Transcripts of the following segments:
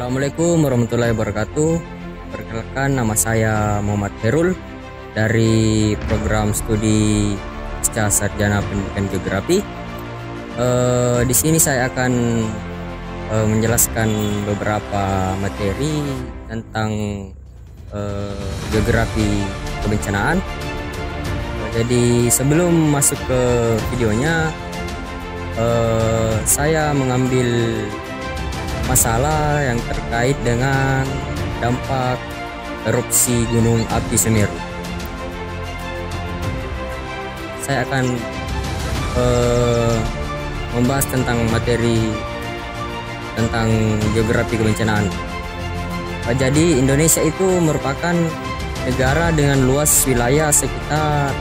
Assalamualaikum warahmatullahi wabarakatuh. Perkenalkan, nama saya Muhammad Herul dari program studi pasca sarjana pendidikan geografi. Di sini saya akan menjelaskan beberapa materi tentang geografi kebencanaan. Jadi sebelum masuk ke videonya, saya mengambil masalah yang terkait dengan dampak erupsi Gunung Api Semeru. Saya akan membahas tentang materi tentang geografi kebencanaan. Jadi Indonesia itu merupakan negara dengan luas wilayah sekitar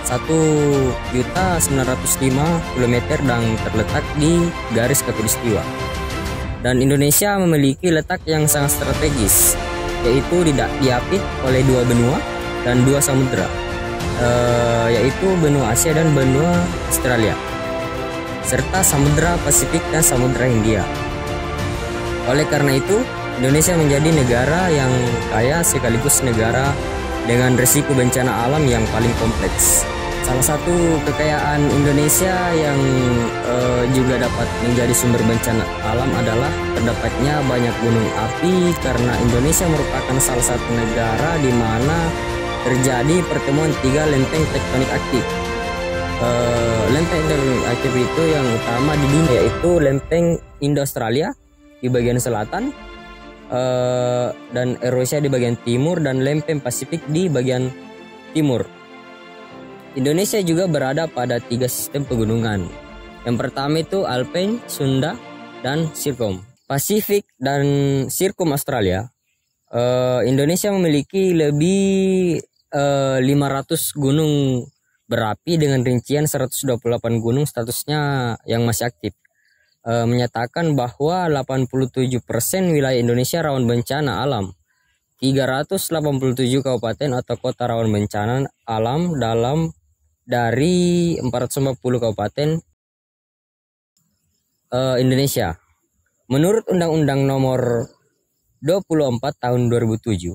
1.905 km dan terletak di garis khatulistiwa. Dan Indonesia memiliki letak yang sangat strategis, yaitu diapit oleh dua benua dan dua samudra, yaitu benua Asia dan benua Australia, serta samudra Pasifik dan samudra Hindia. Oleh karena itu, Indonesia menjadi negara yang kaya sekaligus negara dengan risiko bencana alam yang paling kompleks. Salah satu kekayaan Indonesia yang juga dapat menjadi sumber bencana alam adalah terdapatnya banyak gunung api, karena Indonesia merupakan salah satu negara di mana terjadi pertemuan tiga lempeng tektonik aktif. Lempeng tektonik aktif itu yang utama di dunia yaitu lempeng Indo-Australia di bagian selatan, dan Eurasia di bagian timur, dan lempeng Pasifik di bagian timur. Indonesia juga berada pada tiga sistem pegunungan. Yang pertama itu Alpine, Sunda, dan Circum. Pasifik dan Circum Australia. Indonesia memiliki lebih 500 gunung berapi dengan rincian 128 gunung statusnya yang masih aktif. Menyatakan bahwa 87% wilayah Indonesia rawan bencana alam. 387 kabupaten atau kota rawan bencana alam dari 450 kabupaten Indonesia. Menurut Undang-Undang Nomor 24 Tahun 2007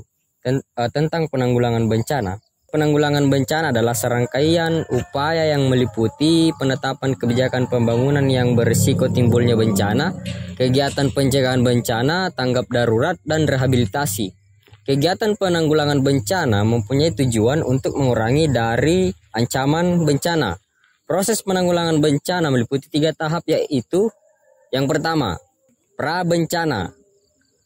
tentang penanggulangan bencana. Penanggulangan bencana adalah serangkaian upaya yang meliputi penetapan kebijakan pembangunan yang berisiko timbulnya bencana, kegiatan pencegahan bencana, tanggap darurat, dan rehabilitasi. Kegiatan penanggulangan bencana mempunyai tujuan untuk mengurangi dari ancaman bencana. Proses penanggulangan bencana meliputi 3 tahap, yaitu yang pertama, pra-bencana.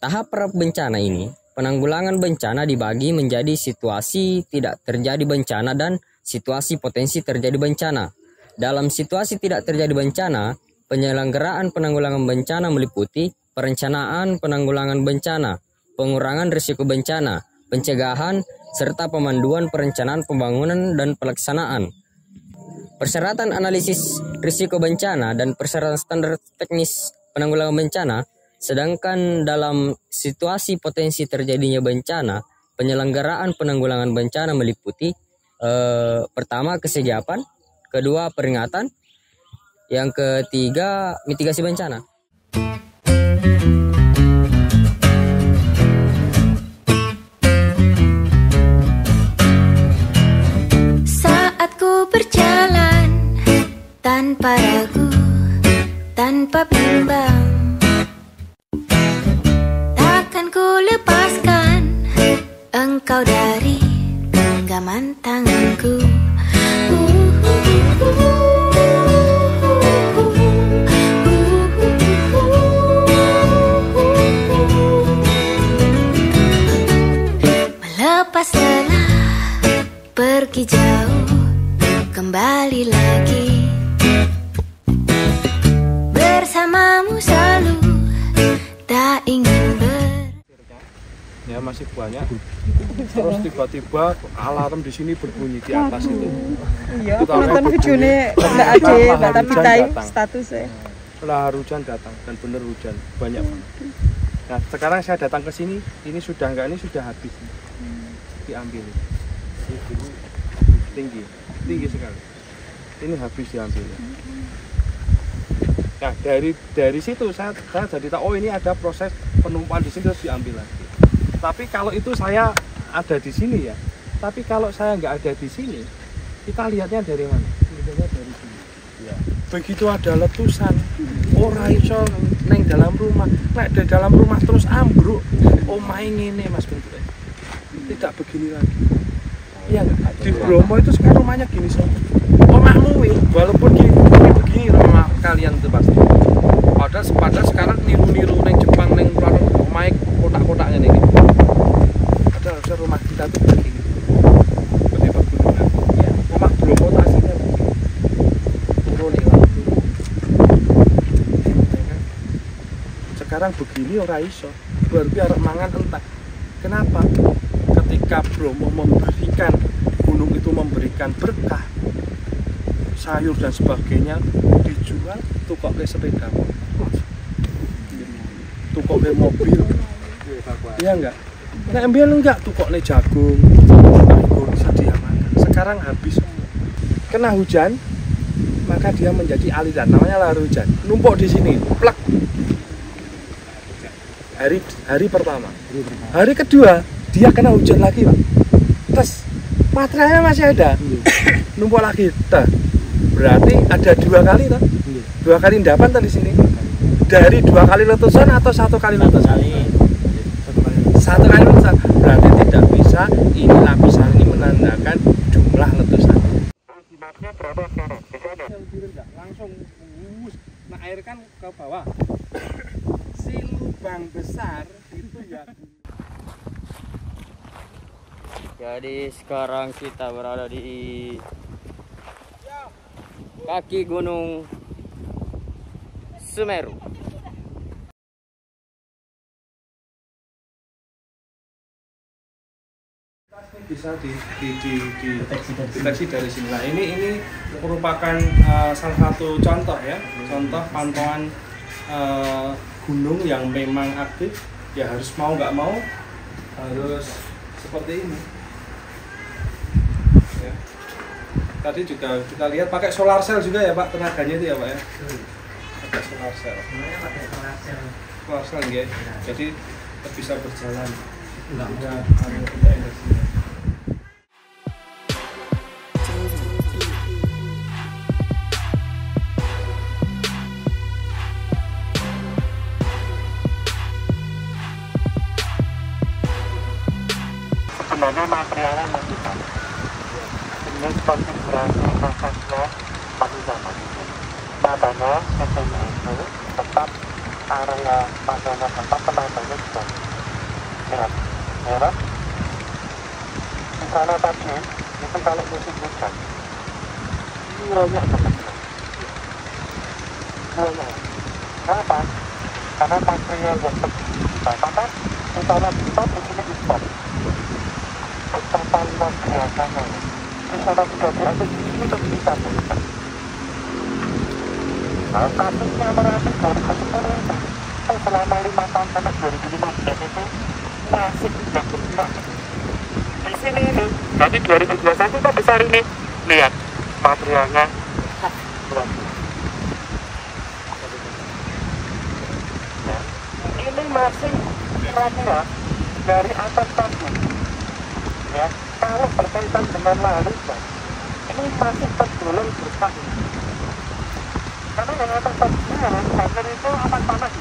Tahap pra-bencana ini, penanggulangan bencana dibagi menjadi situasi tidak terjadi bencana dan situasi potensi terjadi bencana. Dalam situasi tidak terjadi bencana, penyelenggaraan penanggulangan bencana meliputi perencanaan penanggulangan bencana, pengurangan risiko bencana, pencegahan, serta pemanduan perencanaan pembangunan dan pelaksanaan. Persyaratan analisis risiko bencana dan persyaratan standar teknis penanggulangan bencana. Sedangkan dalam situasi potensi terjadinya bencana, penyelenggaraan penanggulangan bencana meliputi pertama, kesiapan, kedua, peringatan, yang ketiga, mitigasi bencana. Berjalan tanpa ragu, tanpa bimbang, takkan ku lepaskan engkau dari genggaman tanganku. Melepas lelah, pergi jauh, kembali lagi bersamamu selalu, tak ingin ya masih banyak. Terus tiba-tiba alarm di sini berbunyi di atas itu. Iya, aku nonton videonya nggak ada, tapi tahu statusnya. Lahar hujan datang dan benar hujan banyak banget. Nah sekarang saya datang ke sini, ini sudah habis, diambil. Ini tinggi sekali. Ini habis diambil. Nah dari situ saya jadi tahu, oh ini ada proses penumpuan di sini terus diambil lagi. Tapi kalau itu saya ada di sini ya. Tapi kalau saya nggak ada di sini, kita lihatnya dari mana? Lihatnya dari sini. Ya. Begitu ada letusan, ora iso neng dalam rumah. Nek di dalam rumah terus ambruk, omahe ngene Mas bentuknya. Tidak begini lagi. Iya nggak? Di Bromo itu sekarang rumahnya gini sob. Omahmu walaupun begini rumah kalian itu pasti. Padahal sekarang niru-niru neng Jepang neng luar omahe kotak-kotaknya nih. Padahal rumah kita tuh begini. Seperti pegunungan. Ya. Rumah Bromo aslinya begini. Turun nih lah. Sekarang begini ora iso. Berarti arep mangan entah. Kenapa? Ketika Bromo memberikan, gunung itu memberikan berkah, sayur dan sebagainya dijual, tukok ke sepeda, tukok ke mobil, iya enggak? Nah ambil enggak tukok ke jagung, bisa diamankan. Sekarang habis, kena hujan, maka dia menjadi aliran, namanya lahar hujan, numpuk di sini, plek. Hari pertama, hari kedua dia kena hujan lagi Pak, terus materialnya masih ada, numpuk lagi, berarti ada 2 kali toh? 2 kali endapan di sini. Dari 2 kali letusan atau 1 kali letusan? 1 kali letusan. Berarti tidak bisa ini lapisan ini menandakan jumlah letusan. Akibatnya berapa sekarang? Langsung nah air kan ke bawah. Si lubang besar itu ya. Jadi sekarang kita berada di kaki Gunung Semeru. Bisa deteksi dari sini. Nah ini merupakan salah satu contoh ya, contoh pantauan gunung yang memang aktif. Ya harus mau nggak mau harus seperti ini. Ya. Tadi juga kita lihat pakai solar cell juga ya Pak, tenaganya itu ya Pak ya. Pakai solar cell. Sebenarnya pakai solar cell. Solar cell ya. Jadi bisa berjalan. Enggak ada energinya. Sebenarnya materialnya menentukan. Ini konfigurasi prosesnya pada zaman itu. Makanya sistemnya itu tetap area padanya tempat penambangnya juga merah. Di sana tadi itu kalau musim hujan, banyak kemungkinan. Banyak. Kenapa? Karena material yang dibakar di sana kita di sini impor. Ucapan luar biasanya di sana sudah diambil untuk bisa berikan. Nah, kasusnya Merapi 2010 selama 5 tahun sampai 2015 itu masih tidak berubah. Di sini ini, jadi 2021 kita besar ini, lihat materialnya luar biasa. Nah, ini masih kira-kira dari atas tadi. Ya, kalau berkaitan dengan larutan, ini masih tergolong berkah. Karena yang atas tadinya, pasir itu akan panas.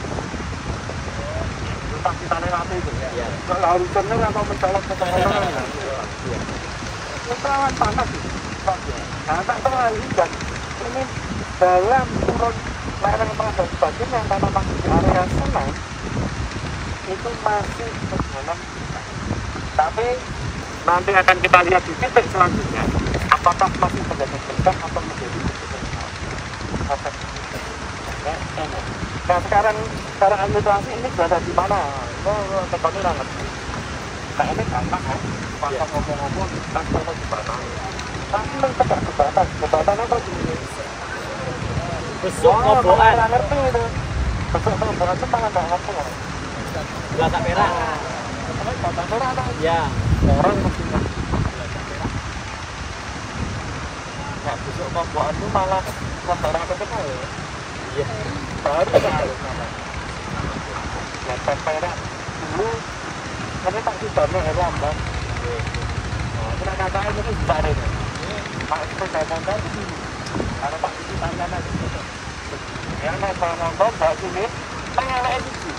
Pasti tanah api itu ya. Kalau larutannya atau mencolok ke tengah-tengah. Itu awan panas itu. Nah, tak terlalu hujan. Ini dalam turun lereng padat bagian yang tanah masih di area sungai, itu masih tergolong. Tapi nanti akan kita lihat di titik selanjutnya apakah masih menjadi berkah atau menjadi efek. Ya, ini. Nah sekarang cara administrasi ini berada di mana? Tempatnya banget. Nah ini gampang kan? Pasang ngomong-ngomong, transformasi jembatan. Tapi mencetak jembatan. Jembatan apa sih? Besuk ngobokan. Nggak ngerti itu. Besuk ngobokan itu tangan nggak ngerti kan? Belakang merah. Batang merah kan? Ya. Orang mungkin nah besok ngobokan itu malah orang ketika ya Iya. Baru namanya. Lempeng perak dulu ini Pak Sudarno Herlambang. Nah, kena kakaknya itu sebar ini. Pak Sudarno Herlambang di sini. Karena Pak Sudarno tangan aja. Yang naik nonton dari sini, pengen itu.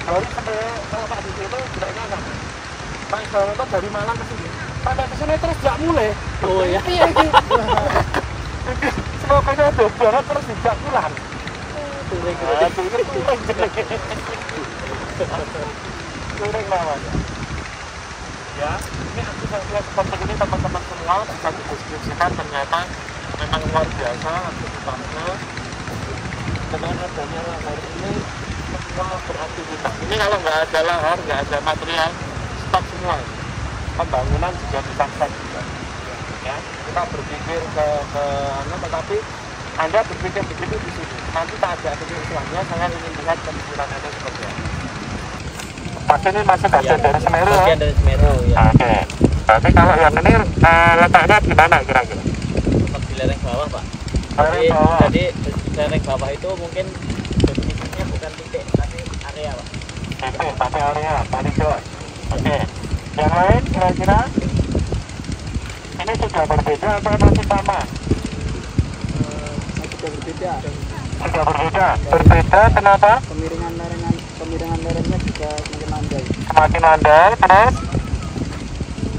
Dari kalau Pak Sudarno itu tidak nyana. Pak Sudarno dari Malang ke sini. Sampai ke sini terus tidak mulai. Oh ya. Iya ini. Semoga saya dodoran terus tidak pulang. Turing namanya. Ya, ini aktivitas seperti ini teman-teman semua bisa dideskripsikan ternyata memang luar biasa aktivitasnya. Dengan adanya lahar ini semua beraktivitas. Ini kalau nggak ada lahar, nggak ada material, stop semua. Pembangunan juga bisa stop juga. Ya, kita berpikir ke tetapi Anda berpikir begitu di sini. Nanti tak ada kesimpulannya, saya ingin lihat pemikiran Anda seperti apa. Pas ini masih bagian dari Semeru ya? Bagian dari Semeru, ya. Oke. Berarti kalau yang ini letaknya di mana kira-kira? Di lereng bawah, Pak. Jadi di lereng bawah itu mungkin definisinya bukan titik, tapi area, Pak. Titik, tapi area, paling jelas. Oke. Yang lain kira-kira? Ini sudah berbeda atau masih sama? Sudah berbeda. Sudah berbeda. Berbeda kenapa? Kemiringan lerengnya juga semakin mandai. Semakin mandai, terus?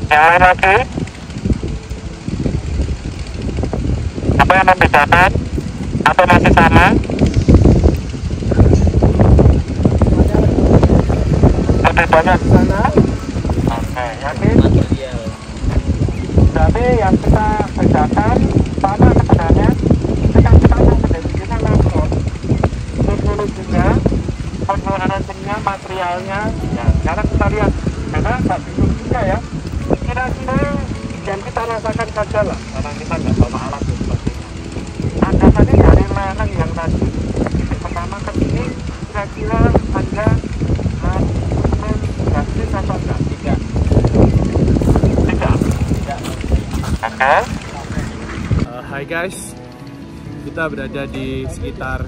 Yang lain lagi? Apa yang membedakan? Atau masih sama? Lebih banyak di sana? Oke, yakin? Material. Berarti yang kita bedakan sama sebenarnya yang kita mau mendefinisikan langsung teknologinya, penggunaan materialnya. Ya, sekarang kita lihat karena nggak bingung juga ya. Kira-kira yang kita rasakan saja lah, karena kita nggak bawa alat seperti ini. Anda tadi dari lereng yang tadi titik pertama ke sini, kira-kira Anda gratis atau enggak? Tidak. Okay. Hai guys, kita berada di sekitar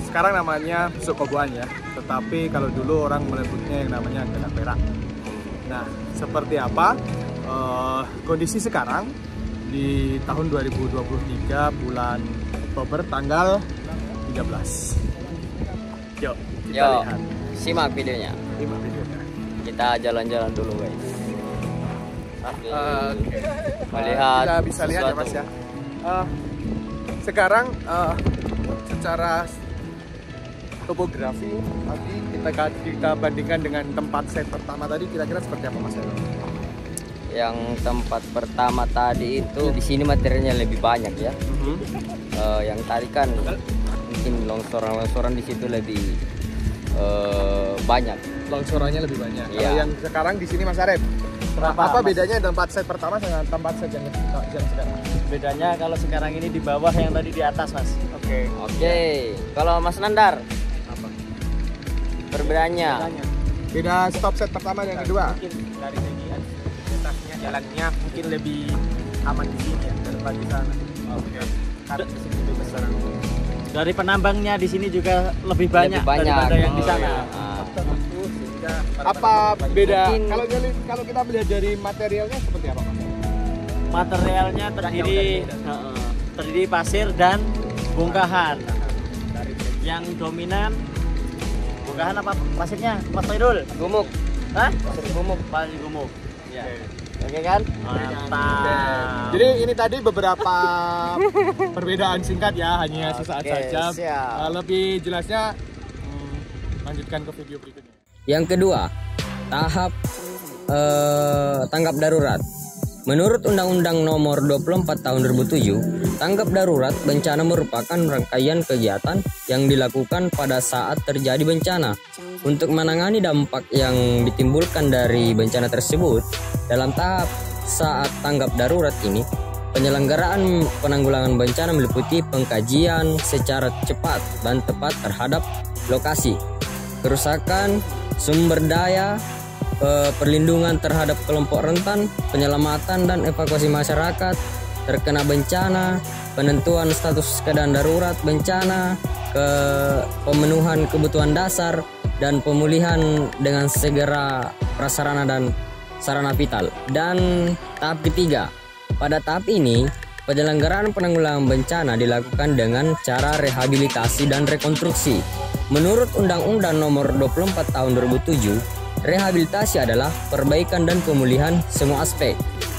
sekarang namanya Sukoboan ya, tetapi kalau dulu orang menyebutnya yang namanya Gagak Perak. Nah, seperti apa kondisi sekarang di tahun 2023 bulan Oktober tanggal 13. Yuk, kita lihat. Simak videonya. Kita jalan-jalan dulu guys. Melihat kita bisa lihat ya Mas ya. Sekarang secara topografi tadi kita bandingkan dengan tempat set pertama tadi, kira-kira seperti apa Mas? Yang tempat pertama tadi itu di sini materialnya lebih banyak ya. Yang tadi kan mungkin longsoran di situ lebih banyak. Longsorannya lebih banyak. Iya. Kalau yang sekarang di sini Mas Arif, apa bedanya tempat set pertama dengan tempat set yang sekarang? Bedanya kalau sekarang ini di bawah, yang tadi di atas, Mas. Oke. Kalau Mas Nandar, Apa? perbedaannya? Beda stop set pertama dan kedua. Mungkin dari segi aktivitasnya, jalannya mungkin lebih aman di sini ya daripada di sana. Oke. Karena di sini juga sekarang. Dari penambangnya di sini juga lebih banyak daripada yang di sana. Apa beda? Mungkin- Kalau kita melihat dari materialnya seperti apa Mas? Materialnya terdiri pasir dan bongkahan. Yang dominan bongkahan apa pasirnya? Mas Fairul? Gumuk. Hah? Pasir gumuk. Pasir gumuk. Ya. Oke kan? Mantap. Jadi ini tadi beberapa perbedaan singkat ya, hanya sesaat Oke, saja. siap. Lebih jelasnya lanjutkan ke video berikutnya. Yang kedua, tahap tanggap darurat. Menurut Undang-Undang Nomor 24 Tahun 2007, tanggap darurat bencana merupakan rangkaian kegiatan yang dilakukan pada saat terjadi bencana untuk menangani dampak yang ditimbulkan dari bencana tersebut. Dalam tahap saat tanggap darurat ini, penyelenggaraan penanggulangan bencana meliputi pengkajian secara cepat dan tepat terhadap lokasi, kerusakan sumber daya, perlindungan terhadap kelompok rentan, penyelamatan dan evakuasi masyarakat terkena bencana, penentuan status keadaan darurat bencana, ke pemenuhan kebutuhan dasar dan pemulihan dengan segera prasarana dan sarana vital. Dan tahap ketiga, pada tahap ini penyelenggaraan penanggulangan bencana dilakukan dengan cara rehabilitasi dan rekonstruksi. Menurut Undang-Undang Nomor 24 Tahun 2007, rehabilitasi adalah perbaikan dan pemulihan semua aspek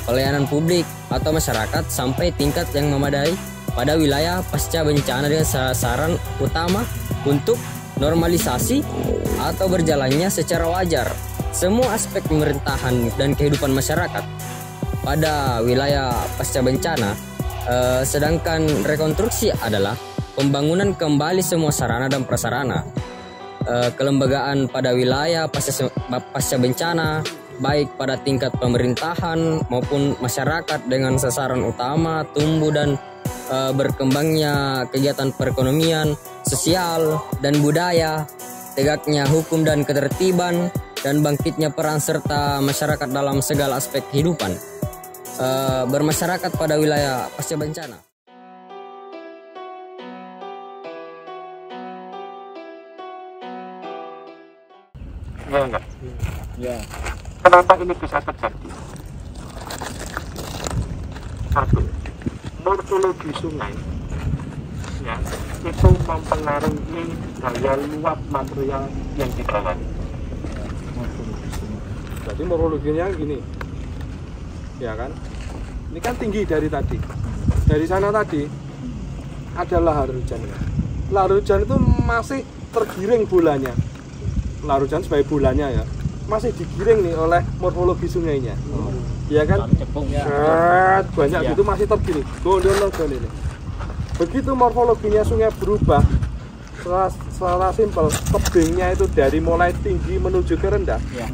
pelayanan publik atau masyarakat sampai tingkat yang memadai pada wilayah pasca bencana dengan sasaran utama untuk normalisasi atau berjalannya secara wajar semua aspek pemerintahan dan kehidupan masyarakat pada wilayah pasca bencana. Sedangkan rekonstruksi adalah pembangunan kembali semua sarana dan prasarana kelembagaan pada wilayah pasca bencana, baik pada tingkat pemerintahan maupun masyarakat dengan sasaran utama tumbuh dan berkembangnya kegiatan perekonomian, sosial, dan budaya, tegaknya hukum dan ketertiban, dan bangkitnya peran serta masyarakat dalam segala aspek kehidupan bermasyarakat pada wilayah pasca bencana. Ya enggak? Ya. Kenapa ini bisa terjadi? Satu, morfologi sungai ya, itu mempengaruhi daya luap material yang dibawa. Jadi morfologinya gini, ya kan? Ini kan tinggi dari tadi. Dari sana tadi ada lahar hujan. Lahar hujan itu masih tergiring bolanya. Lahar hujan sebagai bolanya ya, masih digiring nih oleh morfologi sungainya. Ya kan? Banyak ya. Gitu masih tergiring. Gondol ini. Begitu morfologinya sungai berubah, secara simpel, tebingnya itu dari mulai tinggi menuju ke rendah. Ya.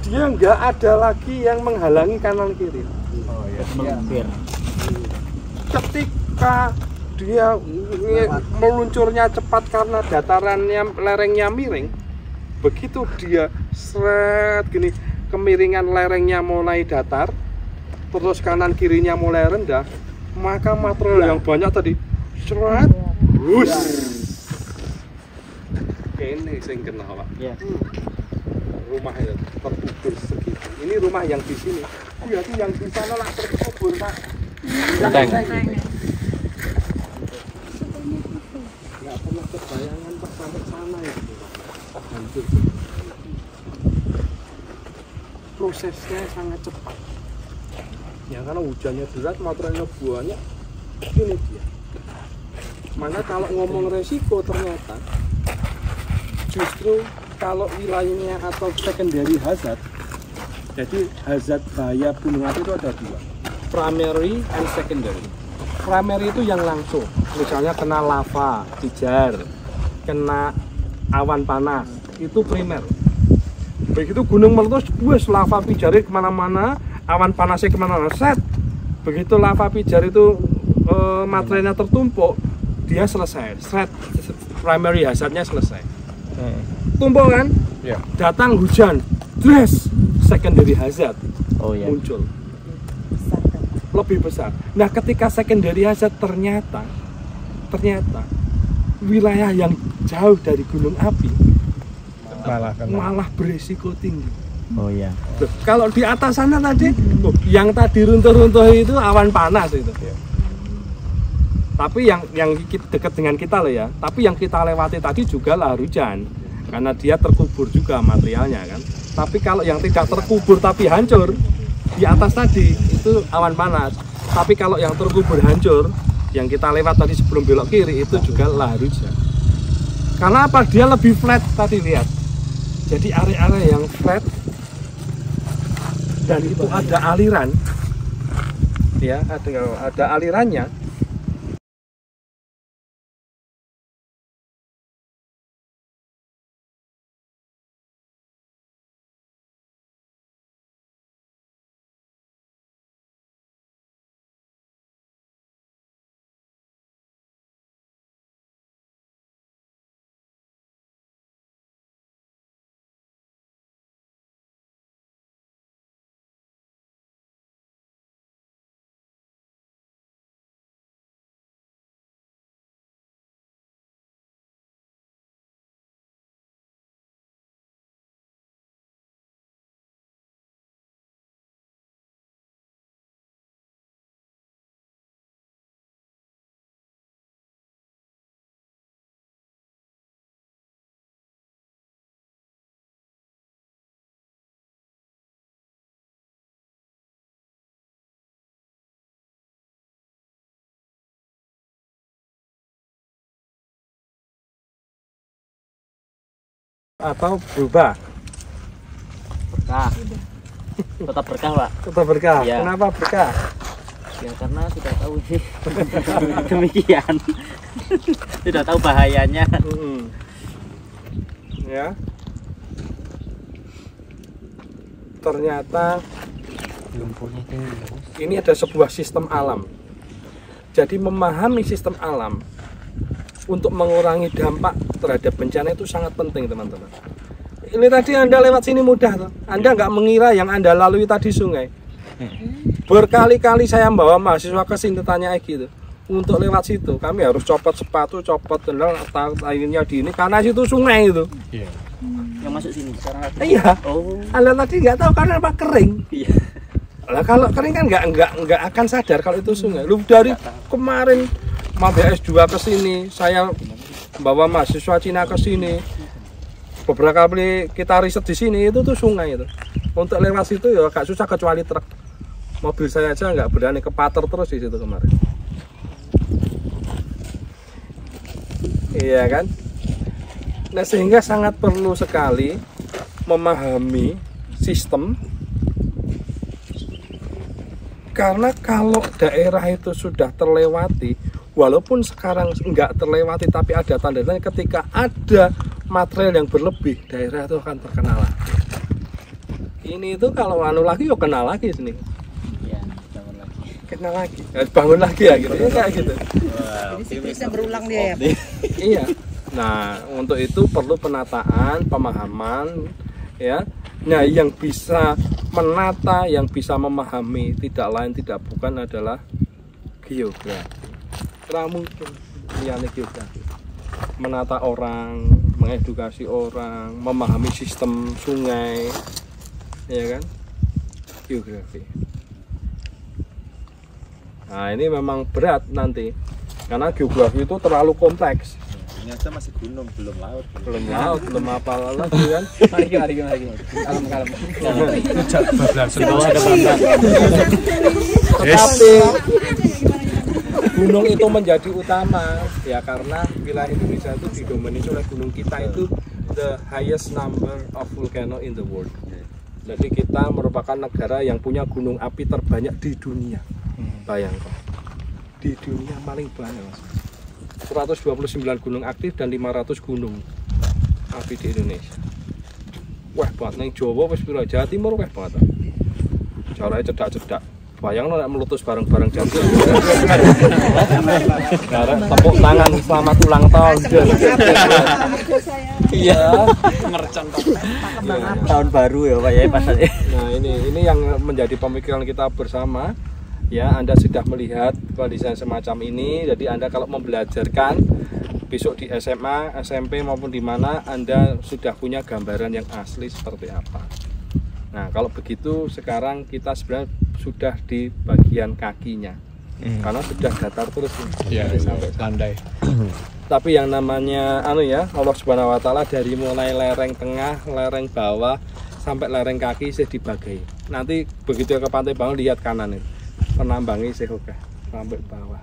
Dia nggak ada lagi yang menghalangi kanan kiri. Oh ya. Ketika dia meluncurnya cepat karena datarannya lerengnya miring, begitu dia seret gini, kemiringan lerengnya mulai datar, terus kanan kirinya mulai rendah, maka material yang banyak tadi seret, hus. Ini sing kena Pak. Ya. Rumah ya terkubur segitu. Ini rumah yang di sini. Berarti yang di sana lah terkubur Pak. Nggak pernah kebayangan Pak sampai sana itu. Hancur. Prosesnya sangat cepat. Ya karena hujannya deras, materialnya banyak. Ini dia. Mana kalau ngomong resiko ternyata justru kalau wilayahnya atau secondary hazard, jadi hazard bahaya gunung api itu ada dua, primary and secondary. Primary itu yang langsung, misalnya kena lava, pijar, kena awan panas, itu primer. Begitu gunung meletus, wes lava pijarnya kemana-mana, awan panasnya kemana-mana, set. Begitu lava pijar itu materialnya tertumpuk, dia selesai, set. Primary hazardnya selesai. Tumpuk kan? Ya. Datang hujan, dress, secondary hazard muncul. Lebih besar. Nah, ketika secondary hazard ternyata wilayah yang jauh dari gunung api malah berisiko tinggi. Oh ya. Kalau di atas sana tadi, yang tadi runtuh-runtuh itu awan panas itu. Ya. Tapi yang dekat dengan kita loh ya. Tapi yang kita lewati tadi juga lahar hujan. Karena dia terkubur juga materialnya kan. Tapi kalau yang tidak terkubur tapi hancur di atas tadi itu awan panas. Tapi kalau yang terkubur hancur, yang kita lewat tadi sebelum belok kiri itu juga lahar hujan. Karena apa? Dia lebih flat tadi, lihat. Jadi area-area yang flat dan itu ada aliran, ya ada alirannya. atau berubah? Berkah. Tetap berkah, Pak. Tetap berkah. Iya. Kenapa berkah? Ya karena sudah tahu sih. Demikian. Sudah tahu bahayanya. Ya. Ternyata ini ada sebuah sistem alam. Jadi memahami sistem alam untuk mengurangi dampak terhadap bencana itu sangat penting, teman-teman. Ini tadi Anda lewat sini mudah tuh. Anda nggak mengira yang Anda lalui tadi sungai. Berkali-kali saya membawa mahasiswa ke sini tanya gitu. Untuk lewat situ kami harus copot sepatu, copot sendal, akhirnya di ini karena situ sungai itu. Yang masuk sini sekarang. Iya. Oh. Anda tadi nggak tahu karena apa kering. Iya. Lah kalau kering kan nggak akan sadar kalau itu sungai. Lu dari kemarin Mabes 2 ke sini, saya bawa mahasiswa Cina ke sini. Beberapa kali kita riset di sini itu tuh sungai itu. Untuk lewat situ ya agak susah kecuali truk. Mobil saya aja nggak berani kepater terus di situ kemarin. Iya kan? Nah sehingga sangat perlu sekali memahami sistem. Karena kalau daerah itu sudah terlewati, walaupun sekarang nggak terlewati tapi ada tanda-tanda ketika ada material yang berlebih, daerah itu akan terkena lagi. Ini itu kalau anu lagi ya kena lagi sini. Iya, bangun lagi. Kena lagi. Bangun lagi ya gitu. Ya, kayak gitu. Jadi siklusnya berulang dia ya. Iya. Nah, untuk itu perlu penataan, pemahaman ya. Nah, yang bisa menata, yang bisa memahami tidak lain tidak bukan adalah geografi. Karena mungkin liane geografi. Menata orang, mengedukasi orang, memahami sistem sungai, ya kan? Geografi. Nah, ini memang berat nanti. Karena geografi itu terlalu kompleks. Ini aja masih gunung, belum laut. Belum laut, belum apa lagi kan? Mari. Kalem. Di bawah ada bangga. Tetapi gunung itu menjadi utama ya karena wilayah Indonesia itu didominasi oleh gunung. Kita itu the highest number of volcano in the world. Jadi kita merupakan negara yang punya gunung api terbanyak di dunia. Bayangkan, di dunia paling banyak, Mas. 129 gunung aktif dan 500 gunung api di Indonesia. Wah, banget nang Jawa wis pira, Jawa Timur wah banget. Caranya cedak-cedak. Bayang nek meletus bareng-bareng jatuh. Karena tepuk tangan selamat ulang tahun. Iya. Mercon tahun baru ya Pak ya pasarnya. Nah, ini yang menjadi pemikiran kita bersama. Ya, Anda sudah melihat kondisi semacam ini. Jadi Anda kalau membelajarkan besok di SMA, SMP maupun di mana Anda sudah punya gambaran yang asli seperti apa. Nah, kalau begitu sekarang kita sebenarnya sudah di bagian kakinya. Karena sudah datar terus sampai landai. Tapi yang namanya Allah Subhanahu wa taala dari mulai lereng tengah, lereng bawah sampai lereng kaki sudah dibagi. Nanti begitu ke Pantai Bangun lihat kanan ini. Penambangi sehoga sampai bawah.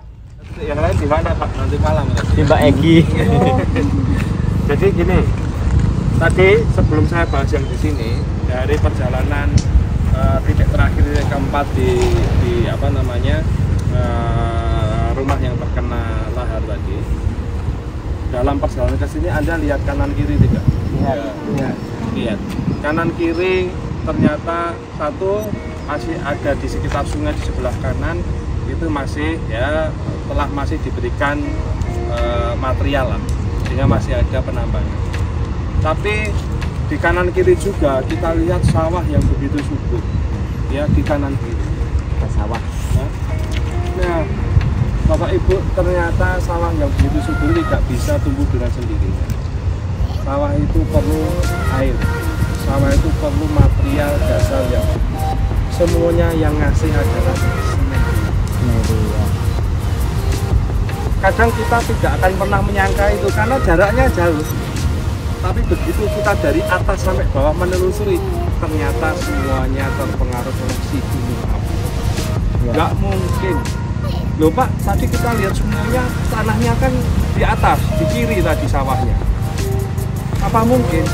Yang lain di mana Pak? Nanti malam di Mbak Egi. Jadi gini, tadi sebelum saya bahas yang di sini dari perjalanan titik terakhir titik keempat di rumah yang terkena lahar tadi. Dalam perjalanan ke sini Anda lihat kanan kiri tidak? Lihat. Kanan kiri ternyata satu masih ada di sekitar sungai di sebelah kanan itu masih masih diberikan material lah, sehingga masih ada penambangan. Tapi di kanan kiri juga kita lihat sawah yang begitu subur ya di kanan kiri sawah. Nah, Bapak Ibu, ternyata sawah yang begitu subur tidak bisa tumbuh dengan sendirinya. Sawah itu perlu air, sawah itu perlu material dasar yang semuanya yang ngasih adalah semen. Kadang kita tidak akan pernah menyangka itu karena jaraknya jauh. Tapi begitu kita dari atas sampai bawah menelusuri, ternyata semuanya terpengaruh oleh si gunung api. Nggak mungkin. Loh Pak, tadi kita lihat semuanya tanahnya kan di atas, di kiri tadi sawahnya. Apa mungkin?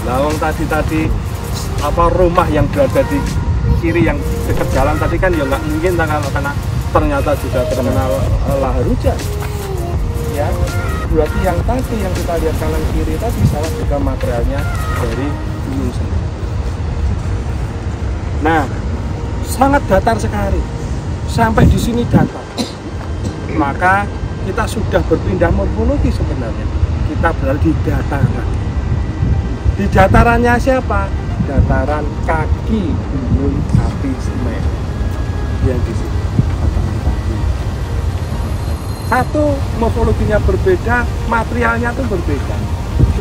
Lawang tadi apa rumah yang berada di kiri yang dekat jalan tadi kan ya nggak mungkin karena ternyata juga terkenal lahar hujan. Ya, berarti yang tadi yang kita lihat kanan kiri tadi salah juga materialnya dari gunung Semeru. Nah, sangat datar sekali. Sampai di sini datar. Maka kita sudah berpindah morfologi sebenarnya. Kita berada di dataran. Di datarannya siapa? Dataran kaki gunung api Semeru. Yang di sini. Satu, morfologinya berbeda, materialnya itu berbeda.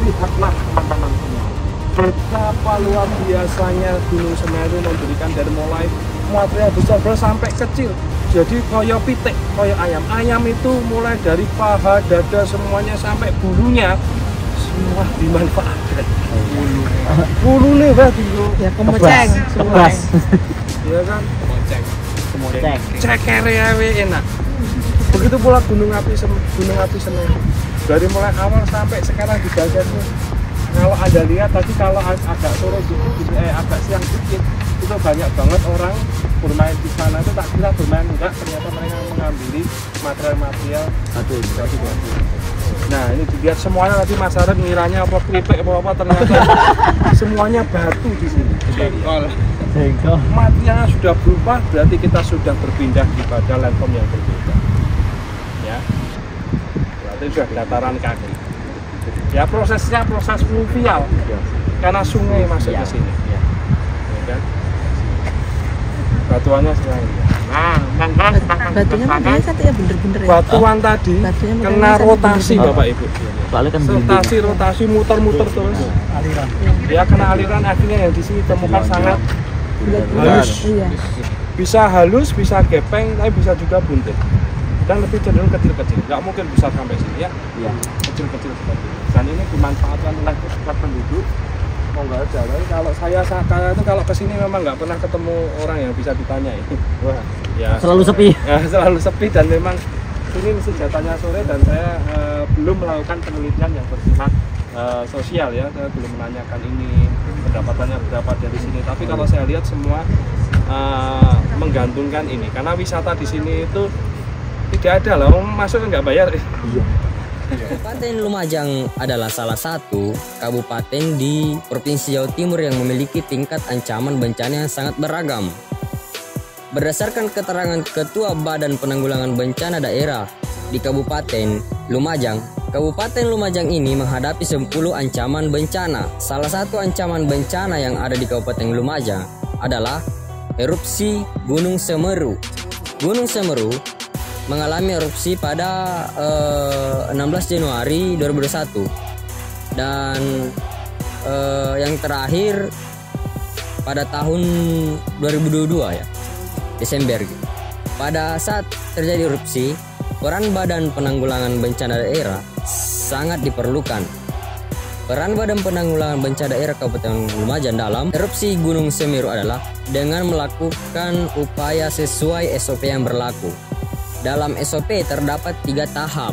Lihatlah teman-teman semua, betapa luar biasanya gunung Semeru memberikan dari mulai material besar sampai kecil. Jadi koyo pitik, koyo ayam. Ayam itu mulai dari paha, dada, semuanya sampai bulunya semua dimanfaatkan. Bulunya berarti Ya kemoceng semua. Iya kan? Kemoceng. Cekernya enak. Begitu pula gunung api Semeru. Dari mulai awal sampai sekarang di bagian ini. Kalau Anda lihat tadi kalau agak sore agak siang sedikit itu banyak banget orang bermain di sana, itu tak kira bermain enggak, ternyata mereka mengambil material batu. Nah, ini dilihat semuanya tadi masyarakat ngiranya apa keripik apa ternyata semuanya batu di sini. Jengkol. Materialnya sudah berubah, berarti kita sudah berpindah kepada landform yang berbeda. Ya, berarti sudah dataran kaki. Ya, prosesnya proses fluvial karena sungai masuk ke sini. Ya kan? Batuannya sekarang. Batunya biasa tuh ya bener-bener ya. Batuan tadi kena rotasi Bapak Ibu. Rotasi muter-muter terus. Aliran. Ya kena aliran, akhirnya yang di sini temukan sangat halus. Bisa halus, bisa gepeng, tapi bisa juga buntet. Dan lebih cenderung kecil-kecil, nggak mungkin besar sampai sini ya. Iya. Kecil-kecil seperti ini. Dan ini dimanfaatkan oleh pusat penduduk. Mau nggak ada, tapi kalau saya itu kalau kesini memang nggak pernah ketemu orang yang bisa ditanyai. Wah, ya Selalu sepi. Ya, selalu sepi dan memang ini senjatanya sore dan saya belum melakukan penelitian yang bersifat sosial ya. Saya belum menanyakan ini pendapatannya berapa dari sini. Tapi kalau saya lihat semua menggantungkan ini karena wisata di sini itu tidak ada lah, masuk nggak bayar. Iya. Kabupaten Lumajang adalah salah satu kabupaten di Provinsi Jawa Timur yang memiliki tingkat ancaman bencana yang sangat beragam. Berdasarkan keterangan Ketua Badan Penanggulangan Bencana Daerah di Kabupaten Lumajang ini menghadapi 10 ancaman bencana. Salah satu ancaman bencana yang ada di Kabupaten Lumajang adalah erupsi Gunung Semeru. Gunung Semeru mengalami erupsi pada 16 Januari 2021 dan yang terakhir pada tahun 2022 ya, Desember. Pada saat terjadi erupsi, peran Badan Penanggulangan Bencana Daerah sangat diperlukan. Peran Badan Penanggulangan Bencana Daerah Kabupaten Lumajang dalam erupsi Gunung Semeru adalah dengan melakukan upaya sesuai SOP yang berlaku. Dalam SOP terdapat 3 tahap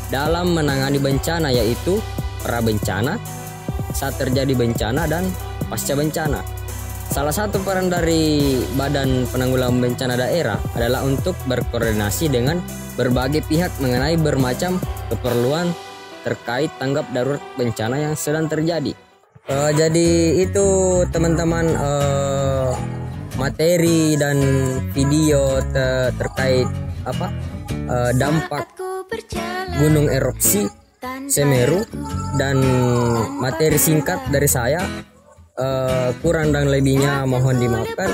dalam menangani bencana, yaitu prabencana, saat terjadi bencana, dan pasca bencana. Salah satu peran dari Badan Penanggulangan Bencana Daerah adalah untuk berkoordinasi dengan berbagai pihak mengenai bermacam keperluan terkait tanggap darurat bencana yang sedang terjadi. Jadi itu teman-teman materi dan video terkait dampak gunung erupsi Semeru dan materi singkat dari saya. Kurang dan lebihnya mohon dimaafkan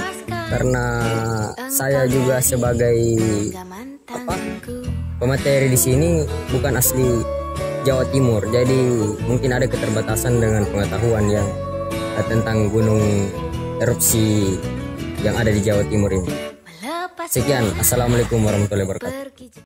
karena saya juga sebagai pemateri di sini bukan asli Jawa Timur, jadi mungkin ada keterbatasan dengan pengetahuan yang tentang gunung erupsi yang ada di Jawa Timur ini. Sekian, assalamualaikum warahmatullahi wabarakatuh.